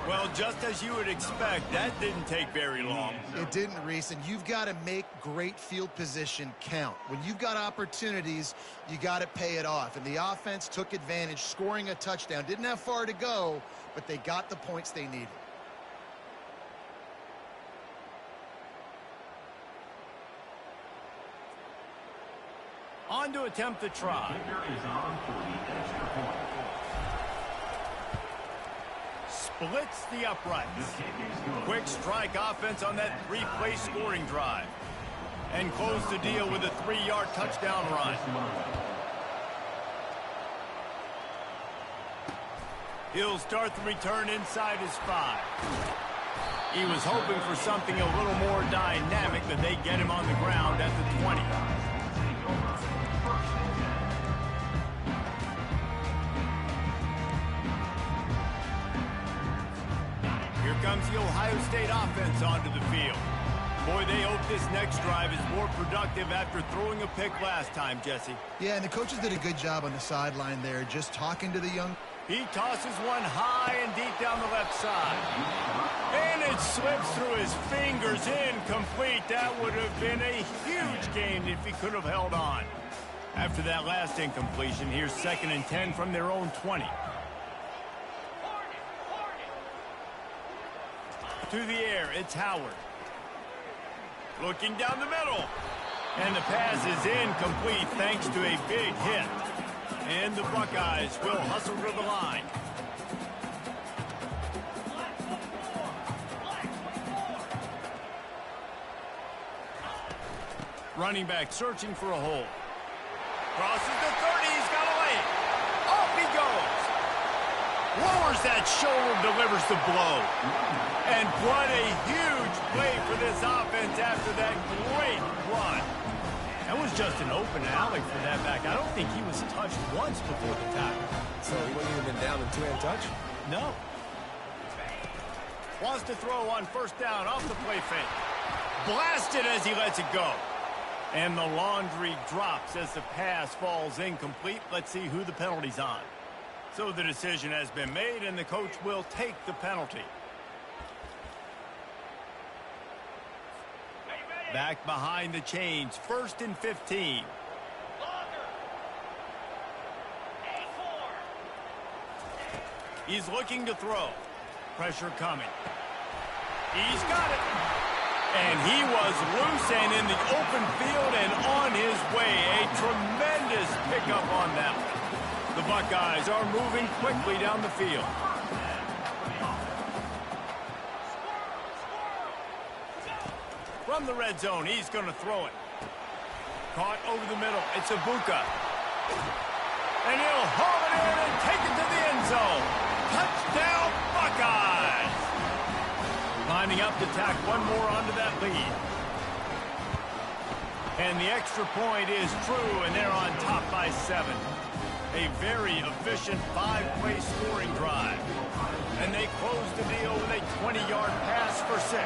Well, just as you would expect, that didn't take very long. It didn't, Reese, and you've got to make great field position count. When you've got opportunities, you got to pay it off. And the offense took advantage, scoring a touchdown. Didn't have far to go, but they got the points they needed. On to attempt the try. Kicker is on for the extra point. Splits the uprights. The kick is good. Quick strike offense on that three-play scoring drive. And close the deal with a 3-yard touchdown run. He'll start the return inside his 5. He was hoping for something a little more dynamic, but they get him on the ground at the 20. Here comes the Ohio State offense onto the field. Boy, they hope this next drive is more productive after throwing a pick last time, Jesse. Yeah, and the coaches did a good job on the sideline there, just talking to the young. He tosses one high and deep down the left side. And it slips through his fingers, incomplete. That would have been a huge gain if he could have held on. After that last incompletion, here's 2nd and 10 from their own 20. To the air, it's Howard. Looking down the middle. And the pass is incomplete thanks to a big hit. And the Buckeyes will hustle to the line. Running back searching for a hole. Crosses the 30, he's got to lay it. Off he goes. Lowers that shoulder, delivers the blow. And what a huge play for this offense after that great run. That was just an open alley for that back. I don't think he was touched once before the tackle. So he wouldn't even been down in two-hand touch? No. Wants to throw on 1st down off the play fake. Blasted as he lets it go. And the laundry drops as the pass falls incomplete. Let's see who the penalty's on. So the decision has been made, and the coach will take the penalty. Back behind the chains, 1st and 15. He's looking to throw. Pressure coming. He's got it. And he was loose and in the open field and on his way. A tremendous pickup on that one. The Buckeyes are moving quickly down the field. From the red zone, he's going to throw it. Caught over the middle. It's Ibuka. And he'll haul it in and take it to the end zone. Touchdown, Buckeyes! Lining up to tack one more onto that lead. And the extra point is true, and they're on top by 7. A very efficient 5-play scoring drive. And they close the deal with a 20-yard pass for 6.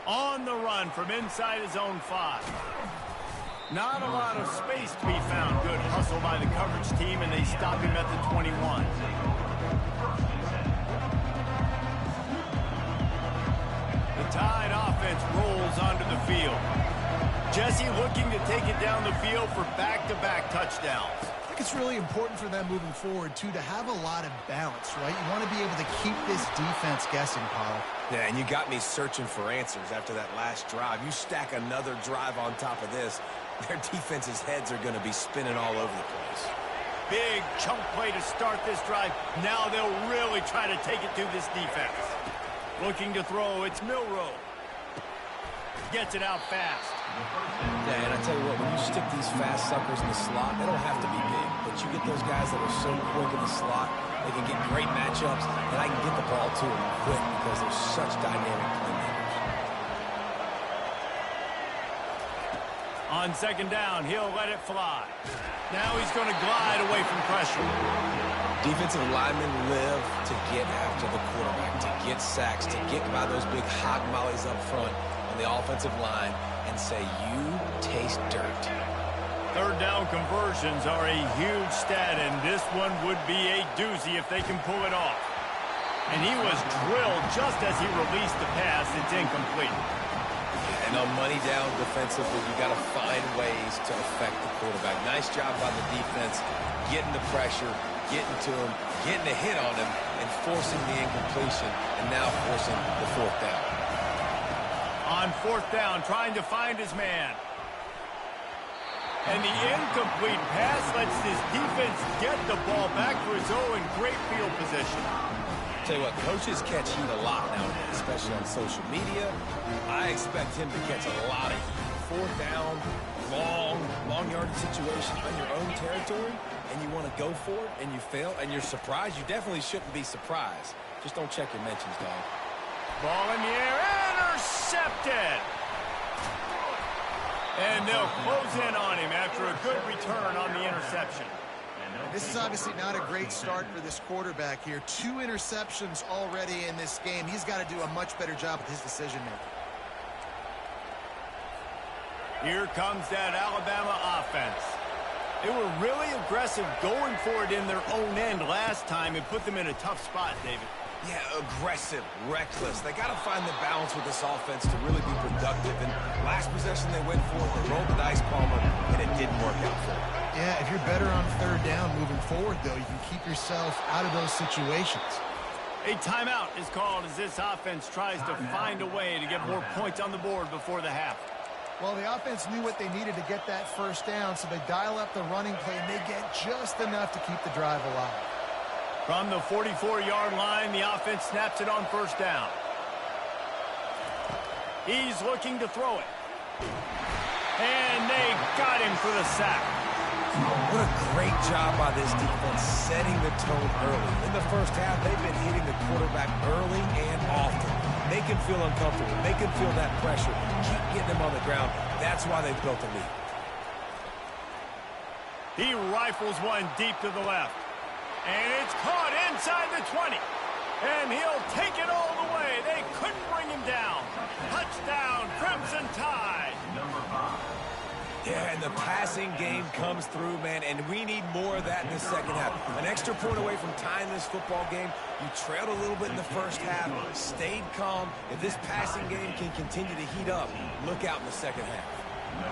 On the run from inside his own 5. Not a lot of space to be found. Good hustle by the coverage team, and they stop him at the 21. The Tide offense rolls onto the field. Jesse looking to take it down the field for back-to-back touchdowns. I think it's really important for them moving forward, too, to have a lot of balance, right? You want to be able to keep this defense guessing, Paul. Yeah, and you got me searching for answers after that last drive. You stack another drive on top of this, their defense's heads are going to be spinning all over the place. Big chunk play to start this drive. Now they'll really try to take it to this defense. Looking to throw, it's Milroe. Gets it out fast. Yeah, and I tell you what, when you stick these fast suckers in the slot, they don't have to be big, but you get those guys that are so quick in the slot, they can get great matchups, and I can get the ball to them quick because they're such dynamic playmakers. On second down, he'll let it fly. Now he's going to glide away from pressure. Defensive linemen live to get after the quarterback, to get sacks, to get by those big hog mollies up front on the offensive line and say, you taste dirt. Third down conversions are a huge stat, and this one would be a doozy if they can pull it off. And he was drilled just as he released the pass. It's incomplete. And on money down defensively, you got to find ways to affect the quarterback. Nice job by the defense, getting the pressure, getting to him, getting a hit on him, and forcing the incompletion, and now forcing the fourth down. On fourth down, trying to find his man. And the incomplete pass lets his defense get the ball back for his own great field position. Tell you what, coaches catch heat a lot nowadays, especially on social media. I expect him to catch a lot of heat. Fourth down, long yardage situation on your own territory, and you want to go for it, and you fail, and you're surprised. You definitely shouldn't be surprised. Just don't check your mentions, dog. Ball in the air, intercepted. And they'll close in on him after a good return on the interception. This is obviously not a great start for this quarterback here. 2 interceptions already in this game. He's got to do a much better job with his decision-making. Here comes that Alabama offense. They were really aggressive going for it in their own end last time and put them in a tough spot, David. Yeah, aggressive, reckless. They got to find the balance with this offense to really be productive. And last possession they went for it, they rolled the dice, Palmer, and it didn't work out for them. Yeah, if you're better on third down moving forward, though, you can keep yourself out of those situations. A timeout is called as this offense tries to find a way to get more points on the board before the half. Well, the offense knew what they needed to get that first down, so they dial up the running play, and they get just enough to keep the drive alive. From the 44-yard line, the offense snaps it on first down. He's looking to throw it. And they got him for the sack. What a great job by this defense setting the tone early. In the first half, they've been hitting the quarterback early and often. Make him feel uncomfortable. Make him feel that pressure. Keep getting him on the ground. That's why they've built a lead. He rifles one deep to the left. And it's caught inside the 20. And he'll take it all the way. They couldn't bring him down. Touchdown, Crimson Tide. Number 5. Yeah, and the passing game comes through, man, and we need more of that in the second half. An extra point away from tying this football game. You trailed a little bit in the first half, stayed calm. If this passing game can continue to heat up, look out in the second half.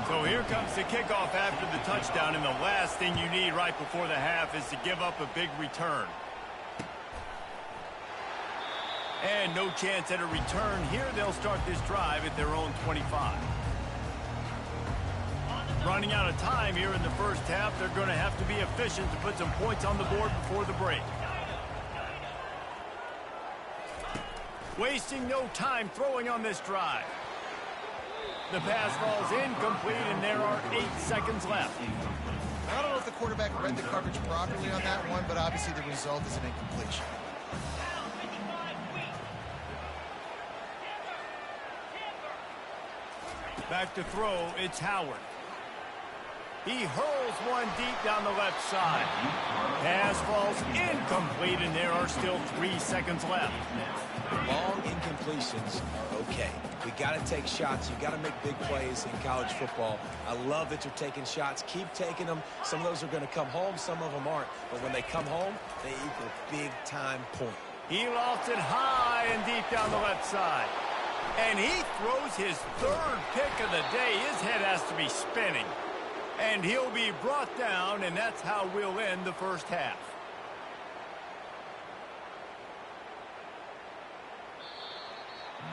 So here comes the kickoff after the touchdown, and the last thing you need right before the half is to give up a big return. And no chance at a return. Here they'll start this drive at their own 25. Running out of time here in the first half, they're going to have to be efficient to put some points on the board before the break. Wasting no time throwing on this drive. The pass falls incomplete, and there are 8 seconds left. I don't know if the quarterback read the coverage properly on that one, but obviously the result is an incompletion. Back to throw, it's Howard. He hurls one deep down the left side. Pass falls incomplete, and there are still 3 seconds left. Long incompletions are okay. We got to take shots. You got to make big plays in college football. I love that you're taking shots. Keep taking them. Some of those are going to come home. Some of them aren't. But when they come home, they equal big-time points. He lofts it high and deep down the left side. And he throws his 3rd pick of the day. His head has to be spinning. And he'll be brought down, and that's how we'll end the first half.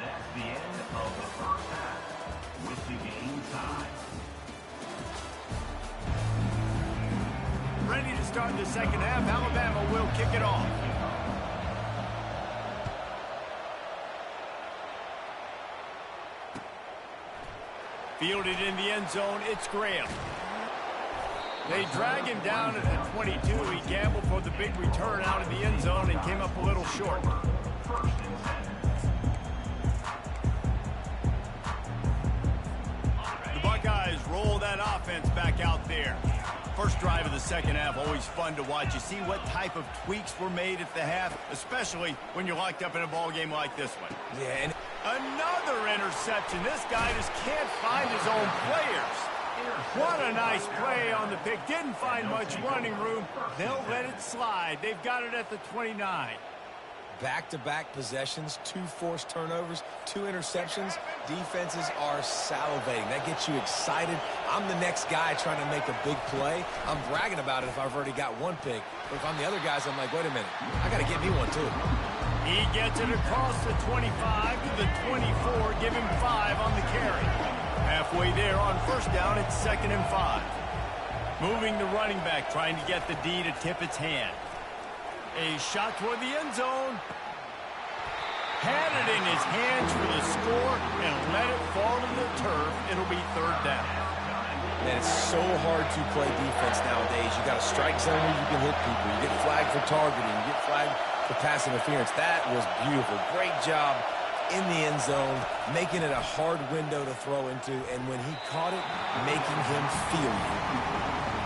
That's the end of the first half with the game tied. Ready to start the second half. Alabama will kick it off. Fielded in the end zone, it's Graham. They drag him down at the 22. He gambled for the big return out of the end zone and came up a little short. The Buckeyes roll that offense back out there. First drive of the second half, always fun to watch. You see what type of tweaks were made at the half, especially when you're locked up in a ball game like this one. Yeah, and another interception. This guy just can't find his own players. What a nice play on the pick. Didn't find much running room. They'll let it slide. They've got it at the 29. Back-to-back possessions, 2 forced turnovers, 2 interceptions. Defenses are salivating. That gets you excited. I'm the next guy trying to make a big play. I'm bragging about it if I've already got 1 pick. But if I'm the other guys, I'm like, wait a minute. I got to get me one, too. He gets it across the 25 to the 24. Give him 5 on the carry. Halfway there on first down, it's 2nd and 5. Moving the running back, trying to get the D to tip its hand. A shot toward the end zone. Had it in his hands for the score and let it fall to the turf. It'll be 3rd down. Man, it's so hard to play defense nowadays. You got a strike zone where you can hit people. You get flagged for targeting. You get flagged for pass interference. That was beautiful. Great job in the end zone, making it a hard window to throw into, and when he caught it, making him feel you.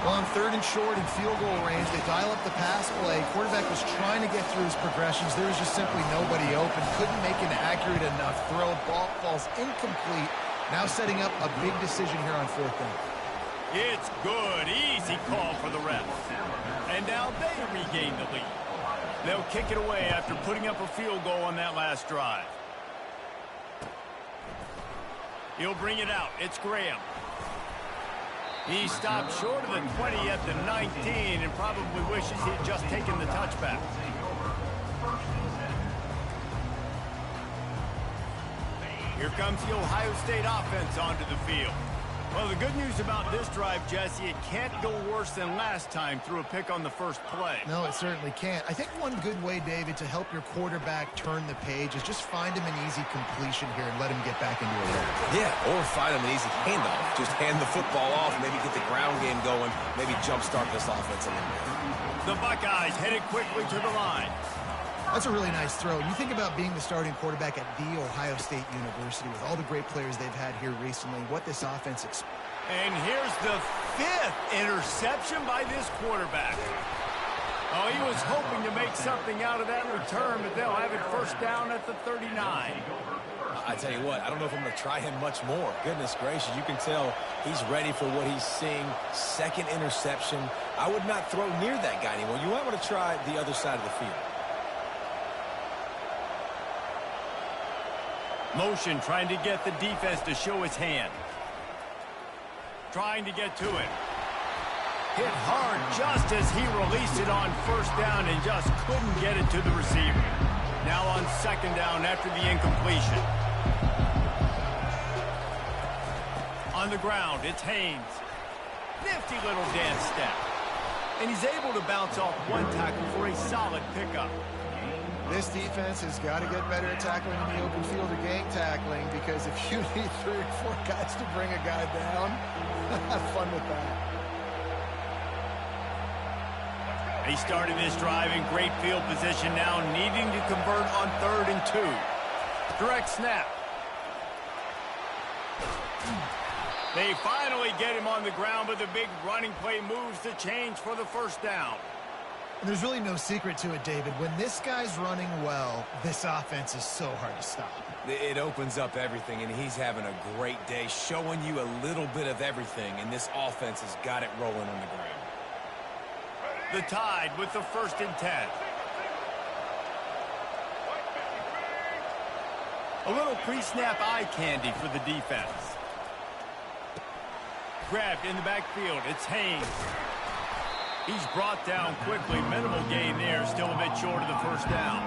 Well, on 3rd and short in field goal range, they dial up the pass play. Quarterback was trying to get through his progressions. There was just simply nobody open. Couldn't make an accurate enough throw. Ball falls incomplete. Now setting up a big decision here on 4th down. It's good. Easy call for the refs. And now they regain the lead. They'll kick it away after putting up a field goal on that last drive. He'll bring it out. It's Graham. He stopped short of the 20 at the 19 and probably wishes he had just taken the touchback. Here comes the Ohio State offense onto the field. Well, the good news about this drive, Jesse, it can't go worse than last time through a pick on the first play. No, it certainly can't. I think one good way, David, to help your quarterback turn the page is just find him an easy completion here and let him get back into a rhythm. Yeah, or find him an easy handoff. Just hand the football off, maybe get the ground game going, maybe jumpstart this offense a little bit. The Buckeyes headed quickly to the line. That's a really nice throw. You think about being the starting quarterback at The Ohio State University with all the great players they've had here recently, what this offense expects. And here's the 5th interception by this quarterback. Oh, he was hoping to make something out of that return, but they'll have it first down at the 39. I tell you what, I don't know if I'm going to try him much more. Goodness gracious, you can tell he's ready for what he's seeing. 2nd interception. I would not throw near that guy anymore. You might want to try the other side of the field. Motion, trying to get the defense to show his hand. Trying to get to it. Hit hard just as he released it on first down and just couldn't get it to the receiver. Now on 2nd down after the incompletion. On the ground, it's Haynes. Nifty little dance step. And he's able to bounce off 1 tackle for a solid pickup. This defense has got to get better at tackling in the open field or gang tackling, because if you need 3 or 4 guys to bring a guy down, have fun with that. He started this drive in great field position now, needing to convert on 3rd and 2. Direct snap. They finally get him on the ground, but the big running play moves the change for the first down. And there's really no secret to it, David. When this guy's running well, this offense is so hard to stop. It opens up everything, and he's having a great day, showing you a little bit of everything, and this offense has got it rolling on the ground. The Tide with the 1st and 10. A little pre-snap eye candy for the defense. Grabbed in the backfield. It's Haynes. He's brought down quickly. Minimal gain there. Still a bit short of the first down.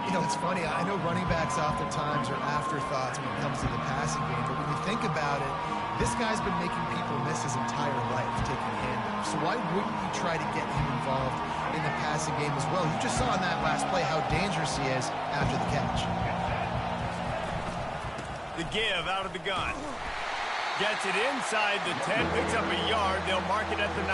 You know, it's funny. I know running backs oftentimes are afterthoughts when it comes to the passing game, but when you think about it, this guy's been making people miss his entire life taking handoffs. So why wouldn't you try to get him involved in the passing game as well? You just saw in that last play how dangerous he is after the catch. The give out of the gun. Gets it inside the 10, picks up a yard. They'll mark it at the 9.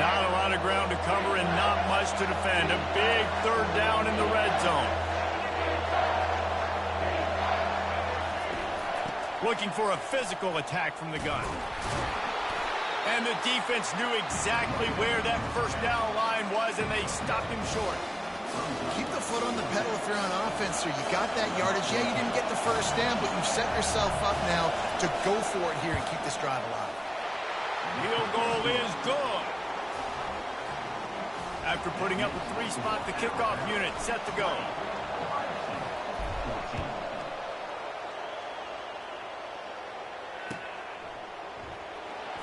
Not a lot of ground to cover and not much to defend. A big third down in the red zone. Looking for a physical attack from the gun. And the defense knew exactly where that first down line was, and they stopped him short. Keep the foot on the pedal if you're on offense, sir. You got that yardage. Yeah, you didn't get the first down, but you've set yourself up now to go for it here and keep this drive alive. Field goal is good. After putting up a 3-spot, the kickoff unit set to go.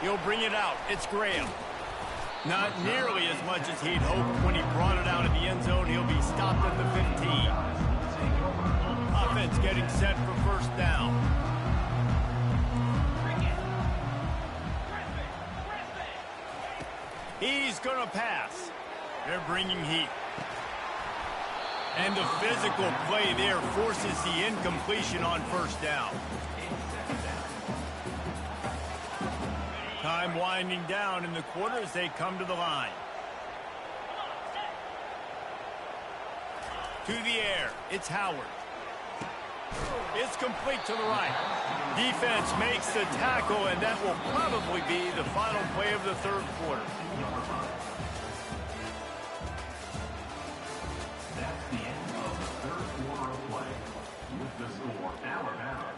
He'll bring it out. It's Graham. Not nearly as much as he'd hoped when he brought it out of the end zone. He'll be stopped at the 15. Offense getting set for first down. He's going to pass. They're bringing heat. And the physical play there forces the incompletion on first down. Time winding down in the quarter as they come to the line. To the air, it's Howard. It's complete to the right. Defense makes the tackle, and that will probably be the final play of the third quarter. That's the end of the third quarter of play. With the score, Alabama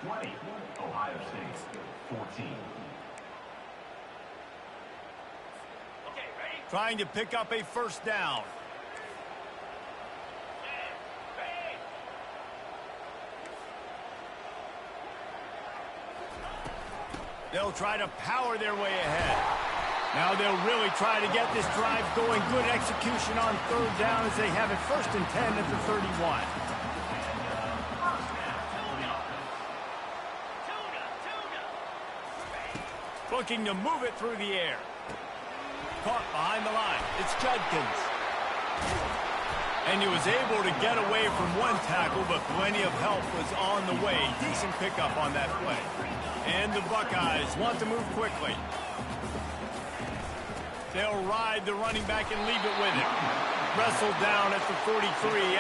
20, Ohio State 14. Trying to pick up a first down. They'll try to power their way ahead. Now they'll really try to get this drive going. Good execution on third down as they have it 1st and 10 at the 31. Looking to move it through the air. Caught behind the line. It's Judkins. And he was able to get away from one tackle, but plenty of help was on the way. Decent pickup on that play. And the Buckeyes want to move quickly. They'll ride the running back and leave it with him. Wrestled down at the 43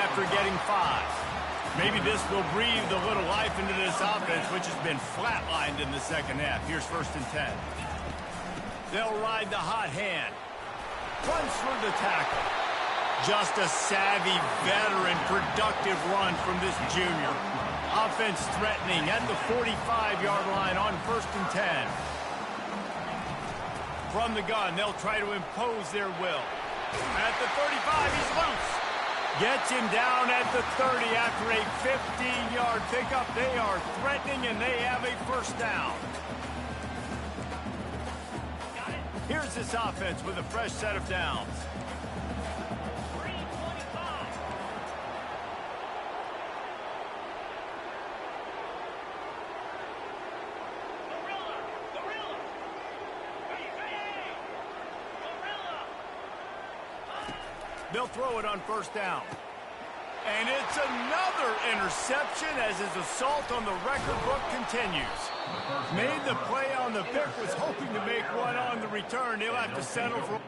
after getting 5. Maybe this will breathe a little life into this offense, which has been flatlined in the second half. Here's 1st and 10. They'll ride the hot hand. Runs through the tackle. Just a savvy, veteran, productive run from this junior. Offense threatening at the 45-yard line on 1st and 10. From the gun, they'll try to impose their will. At the 35, he's loose. Gets him down at the 30 after a 15-yard pickup. They are threatening, and they have a first down. Here's this offense with a fresh set of downs. They'll throw it on 1st down. And it's another interception as his assault on the record book continues. Made the play on the pick, was hoping to make one on the return. He'll have to settle for...